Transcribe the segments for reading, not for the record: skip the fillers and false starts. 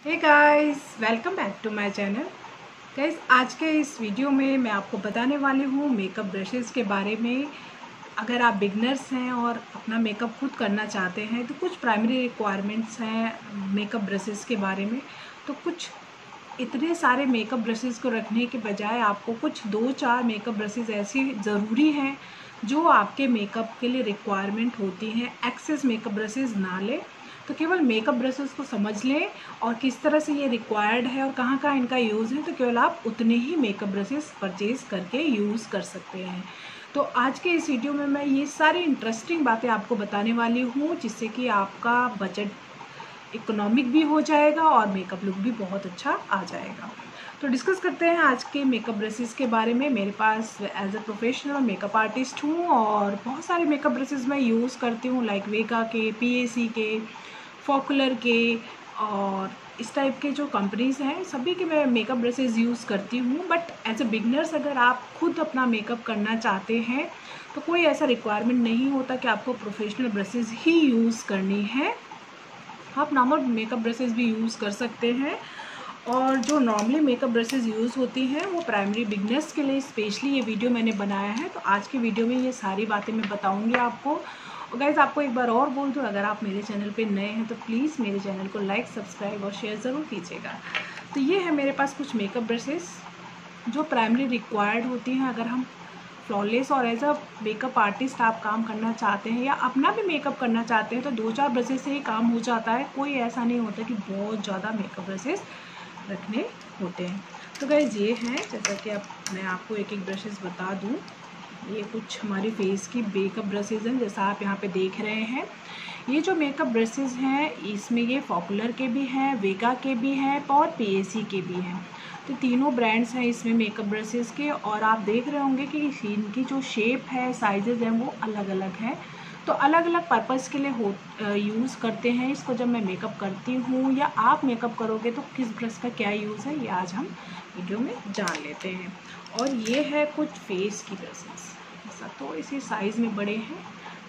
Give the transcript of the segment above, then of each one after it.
Hey guys, welcome back to my channel. Guys, आज के इस वीडियो में मैं आपको बताने वाली हूँ मेकअप ब्रशेज़ के बारे में। अगर आप बिगनर्स हैं और अपना मेकअप खुद करना चाहते हैं तो कुछ प्राइमरी रिक्वायरमेंट्स हैं मेकअप ब्रशेज़ के बारे में। तो कुछ इतने सारे मेकअप ब्रशेज़ को रखने के बजाय आपको कुछ 2-4 मेकअप ब्रशेज़ ऐसी ज़रूरी हैं जो आपके मेकअप के लिए रिक्वायरमेंट होती हैं। एक्सेस मेकअप ब्रशेज़ ना लें, तो केवल मेकअप ब्रशेज़ को समझ लें और किस तरह से ये रिक्वायर्ड है और कहाँ कहाँ इनका यूज़ है, तो केवल आप उतने ही मेकअप ब्रशेज़ परचेज़ करके यूज़ कर सकते हैं। तो आज के इस वीडियो में मैं ये सारी इंटरेस्टिंग बातें आपको बताने वाली हूँ जिससे कि आपका बजट इकोनॉमिक भी हो जाएगा और मेकअप लुक भी बहुत अच्छा आ जाएगा। तो डिस्कस करते हैं आज के मेकअप ब्रशेज़ के बारे में। मेरे पास as a professional makeup artist हूँ और बहुत सारे मेकअप ब्रशेज़ मैं यूज़ करती हूँ, लाइक वेगा के, पीएसी के, फॉकुलर के और इस टाइप के जो कंपनीज़ हैं सभी के मैं मेकअप ब्रशेज़ यूज़ करती हूँ। बट एज अ बिगनर्स अगर आप खुद अपना मेकअप करना चाहते हैं तो कोई ऐसा रिक्वायरमेंट नहीं होता कि आपको प्रोफेशनल ब्रशेज़ ही यूज़ करनी है। आप नॉर्मल मेकअप ब्रशेज़ भी यूज़ कर सकते हैं और जो नॉर्मली मेकअप ब्रशेज़ यूज़ होती हैं वो प्राइमरी बिगनर्स के लिए स्पेशली ये वीडियो मैंने बनाया है। तो आज की वीडियो में ये सारी बातें मैं बताऊंगी आपको। और गाइज़, आपको एक बार और बोल दूँ, अगर आप मेरे चैनल पे नए हैं तो प्लीज़ मेरे चैनल को लाइक, सब्सक्राइब और शेयर ज़रूर कीजिएगा। तो ये है मेरे पास कुछ मेकअप ब्रशेज़ जो प्राइमरी रिक्वायर्ड होती हैं अगर हम फ्लॉलेस और एज अ मेकअप आर्टिस्ट आप काम करना चाहते हैं या अपना भी मेकअप करना चाहते हैं तो 2-4 ब्रशेज़ से ही काम हो जाता है। कोई ऐसा नहीं होता कि बहुत ज़्यादा मेकअप ब्रशेज़ रखने होते हैं। तो गाइज़, ये हैं, जैसा कि अब मैं आपको एक एक ब्रशेज़ बता दूं, ये कुछ हमारी फेस की मेकअप ब्रशेज़ हैं जैसा आप यहाँ पे देख रहे हैं। ये जो मेकअप ब्रशेज़ हैं इसमें ये पॉपुलर के भी हैं, वेगा के भी हैं और पीएसी के भी हैं। तो तीनों ब्रांड्स हैं इसमें मेकअप ब्रशेज़ के और आप देख रहे होंगे कि इनकी जो शेप है, साइजेज़ हैं वो अलग अलग हैं। तो अलग अलग पर्पज़ के लिए यूज़ करते हैं इसको। जब मैं मेकअप करती हूँ या आप मेकअप करोगे तो किस ब्रश का क्या यूज़ है ये आज हम वीडियो में जान लेते हैं। और ये है कुछ फेस की ब्रशेज़, ऐसा तो इसी साइज़ में बड़े हैं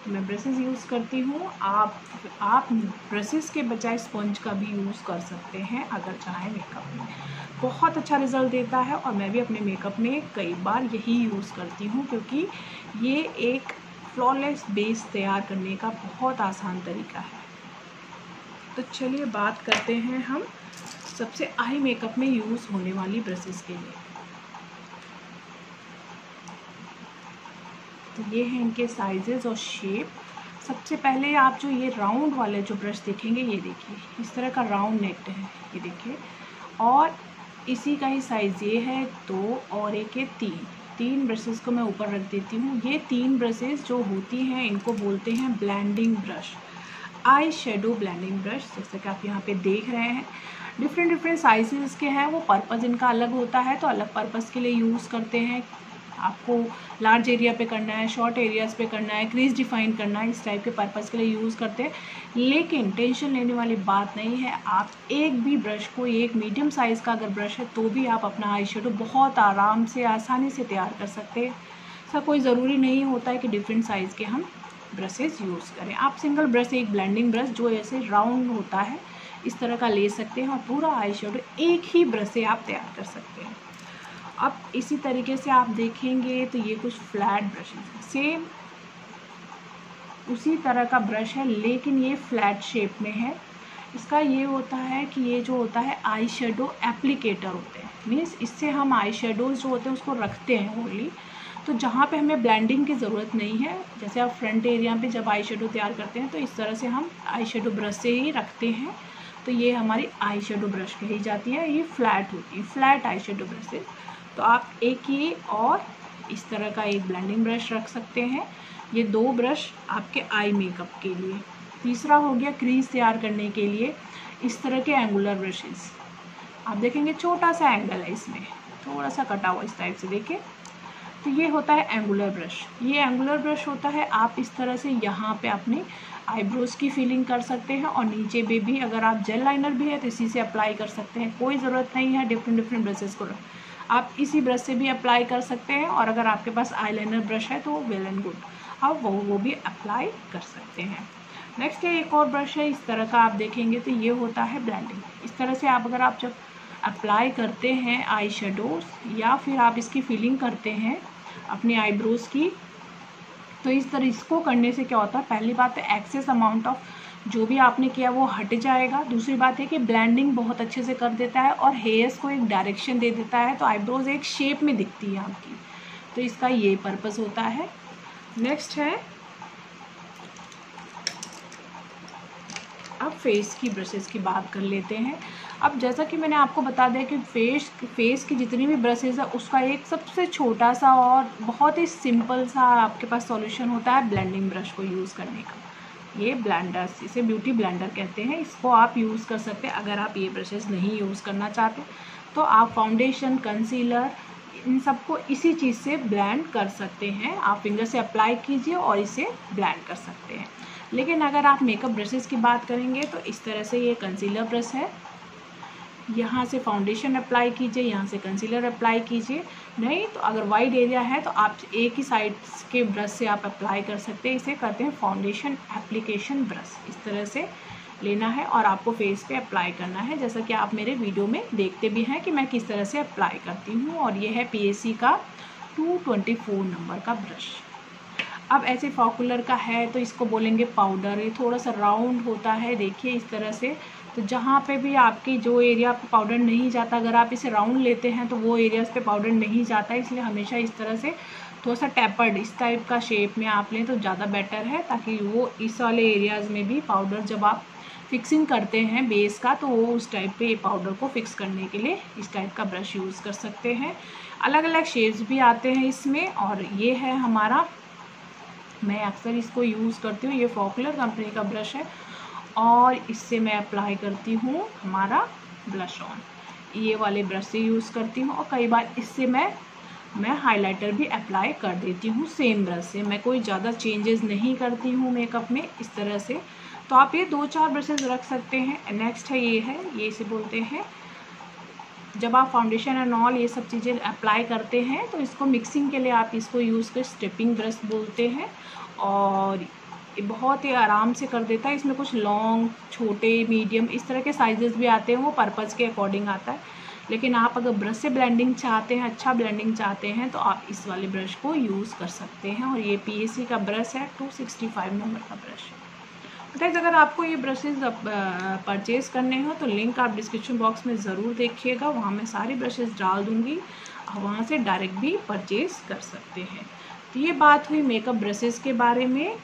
तो मैं ब्रशेज़ यूज़ करती हूँ। आप ब्रशेज़ के बजाय स्पंज का भी यूज़ कर सकते हैं अगर चाहें। मेकअप में बहुत अच्छा रिज़ल्ट देता है और मैं भी अपने मेकअप में कई बार यही यूज़ करती हूँ क्योंकि ये एक फ्लॉलेस बेस तैयार करने का बहुत आसान तरीका है। तो चलिए बात करते हैं हम सबसे आई मेकअप में यूज़ होने वाली ब्रशेज़ के लिए। तो ये हैं इनके साइजेज़ और शेप। सबसे पहले आप जो ये राउंड वाले जो ब्रश देखेंगे, ये देखिए इस तरह का राउंड नेक्ड है, ये देखिए। और इसी का ही साइज़ ये है 2 और एक है 3 ब्रशेज़ को मैं ऊपर रख देती हूँ। ये 3 ब्रशेज़ जो होती हैं इनको बोलते हैं blending brush, eye shadow blending brush. जैसे कि आप यहाँ पे देख रहे हैं डिफरेंट साइजेस के हैं, वो पर्पज़ इनका अलग होता है तो अलग पर्पज़ के लिए यूज़ करते हैं। आपको लार्ज एरिया पे करना है, शॉर्ट एरियाज़ पे करना है, क्रीज डिफाइन करना है, इस टाइप के पर्पज़ के लिए यूज़ करते हैं। लेकिन टेंशन लेने वाली बात नहीं है, आप एक भी ब्रश को, एक मीडियम साइज़ का अगर ब्रश है तो भी आप अपना आई शेडो बहुत आराम से, आसानी से तैयार कर सकते हैं। ऐसा कोई ज़रूरी नहीं होता है कि डिफरेंट साइज़ के हम ब्रशेज़ यूज़ करें। आप सिंगल ब्रश, एक ब्लेंडिंग ब्रश जो ऐसे राउंड होता है इस तरह का ले सकते हैं और पूरा आई शेडो एक ही ब्रश से आप तैयार कर सकते हैं। अब इसी तरीके से आप देखेंगे तो ये कुछ फ्लैट ब्रशेज़ हैं, सेम उसी तरह का ब्रश है लेकिन ये फ्लैट शेप में है। इसका ये होता है कि ये जो होता है आई शेडो एप्लीकेटर होते हैं, मीन्स इससे हम आई शेडोज़ जो होते हैं उसको रखते हैं ओनली। तो जहाँ पे हमें ब्लेंडिंग की ज़रूरत नहीं है, जैसे आप फ्रंट एरिया पे जब आई शेडो तैयार करते हैं तो इस तरह से हम आई शेडो ब्रश से ही रखते हैं। तो ये हमारी आई शेडो ब्रश कही जाती है, ये फ्लैट होती है, फ्लैट आई शेडो ब्रशेज। तो आप एक ये और इस तरह का एक ब्लेंडिंग ब्रश रख सकते हैं। ये 2 ब्रश आपके आई मेकअप के लिए। तीसरा हो गया क्रीज तैयार करने के लिए इस तरह के एंगुलर ब्रशेज़। आप देखेंगे छोटा सा एंगल है इसमें, थोड़ा सा कटा हुआ इस टाइप से, देखिए। तो ये होता है एंगुलर ब्रश। ये एंगुलर ब्रश होता है, आप इस तरह से यहाँ पे अपने आईब्रोज़ की फिलिंग कर सकते हैं और नीचे पे भी अगर आप जेल लाइनर भी है तो इसी से अप्लाई कर सकते हैं। कोई ज़रूरत नहीं है डिफरेंट ब्रशेज़ को, आप इसी ब्रश से भी अप्लाई कर सकते हैं। और अगर आपके पास आईलाइनर ब्रश है तो वेल एंड गुड, आप वो भी अप्लाई कर सकते हैं। नेक्स्ट है एक और ब्रश है, इस तरह का आप देखेंगे तो ये होता है ब्लेंडिंग। इस तरह से आप अगर आप जब अप्लाई करते हैं आई शेडोज या फिर आप इसकी फिलिंग करते हैं अपनी आईब्रोज़ की, तो इस तरह इसको करने से क्या होता है, पहली बात है एक्सेस अमाउंट ऑफ जो भी आपने किया वो हट जाएगा। दूसरी बात है कि ब्लेंडिंग बहुत अच्छे से कर देता है और हेयर्स को एक डायरेक्शन दे देता है, तो आईब्रोज एक शेप में दिखती है आपकी, तो इसका ये पर्पस होता है। नेक्स्ट है अब फेस की ब्रशेज़ की बात कर लेते हैं। अब जैसा कि मैंने आपको बता दिया कि फेस की जितनी भी ब्रशेज़ है उसका एक सबसे छोटा सा और बहुत ही सिंपल सा आपके पास सॉल्यूशन होता है ब्लेंडिंग ब्रश को यूज़ करने का। ये ब्लेंडर्स, इसे ब्यूटी ब्लेंडर कहते हैं, इसको आप यूज़ कर सकते हैं। अगर आप ये ब्रशेज़ नहीं यूज़ करना चाहते तो आप फाउंडेशन, कंसीलर, इन सबको इसी चीज़ से ब्लेंड कर सकते हैं। आप फिंगर से अप्लाई कीजिए और इसे ब्लेंड कर सकते हैं। लेकिन अगर आप मेकअप ब्रशेज़ की बात करेंगे तो इस तरह से ये कंसीलर ब्रश है, यहाँ से फाउंडेशन अप्लाई कीजिए, यहाँ से कंसीलर अप्लाई कीजिए। नहीं तो अगर वाइड एरिया है तो आप एक ही साइड के ब्रश से आप अप्लाई कर सकते हैं। इसे कहते हैं फाउंडेशन एप्लीकेशन ब्रश। इस तरह से लेना है और आपको फेस पे अप्लाई करना है, जैसा कि आप मेरे वीडियो में देखते भी हैं कि मैं किस तरह से अप्लाई करती हूँ। और ये है PAC का 224 नंबर का ब्रश। अब ऐसे फॉकुलर का है तो इसको बोलेंगे पाउडर। ये थोड़ा सा राउंड होता है, देखिए इस तरह से। तो जहाँ पे भी आपकी जो एरिया पे पाउडर नहीं जाता, अगर आप इसे राउंड लेते हैं तो वो एरियाज़ पे पाउडर नहीं जाता है, इसलिए हमेशा इस तरह से थोड़ा सा टैपर्ड इस टाइप का शेप में आप लें तो ज़्यादा बेटर है, ताकि वो इस वाले एरियाज़ में भी पाउडर जब आप फिक्सिंग करते हैं बेस का तो वो उस टाइप पे पाउडर को फिक्स करने के लिए इस टाइप का ब्रश यूज़ कर सकते हैं। अलग अलग शेड्स भी आते हैं इसमें। और ये है हमारा, मैं अक्सर इसको यूज़ करती हूँ, ये फॉकुलर कंपनी का ब्रश है और इससे मैं अप्लाई करती हूँ हमारा ब्लश ऑन। ये वाले ब्रश से यूज़ करती हूँ और कई बार इससे मैं हाइलाइटर भी अप्लाई कर देती हूँ सेम ब्रश से। मैं कोई ज़्यादा चेंजेस नहीं करती हूँ मेकअप में इस तरह से। तो आप ये 2-4 ब्रशेज़ रख सकते हैं। नेक्स्ट है ये इसे बोलते हैं, जब आप फाउंडेशन एंड ऑल ये सब चीज़ें अप्लाई करते हैं तो इसको मिक्सिंग के लिए आप इसको यूज़ कर स्टेपिंग ब्रश बोलते हैं और ये बहुत ही आराम से कर देता है। इसमें कुछ लॉन्ग, छोटे, मीडियम इस तरह के साइजेस भी आते हैं, वो पर्पज़ के अकॉर्डिंग आता है। लेकिन आप अगर ब्रश से ब्लेंडिंग चाहते हैं, अच्छा ब्लेंडिंग चाहते हैं तो आप इस वाले ब्रश को यूज़ कर सकते हैं। और ये PAC का ब्रश है, 265 नंबर का ब्रश है। गाइस अगर आपको ये ब्रशेज़ परचेज़ करने हो तो लिंक आप डिस्क्रिप्शन बॉक्स में ज़रूर देखिएगा, वहाँ मैं सारे ब्रशेज़ डाल दूँगी, वहाँ से डायरेक्ट भी परचेज़ कर सकते हैं। तो ये बात हुई मेकअप ब्रशेज़ के बारे में।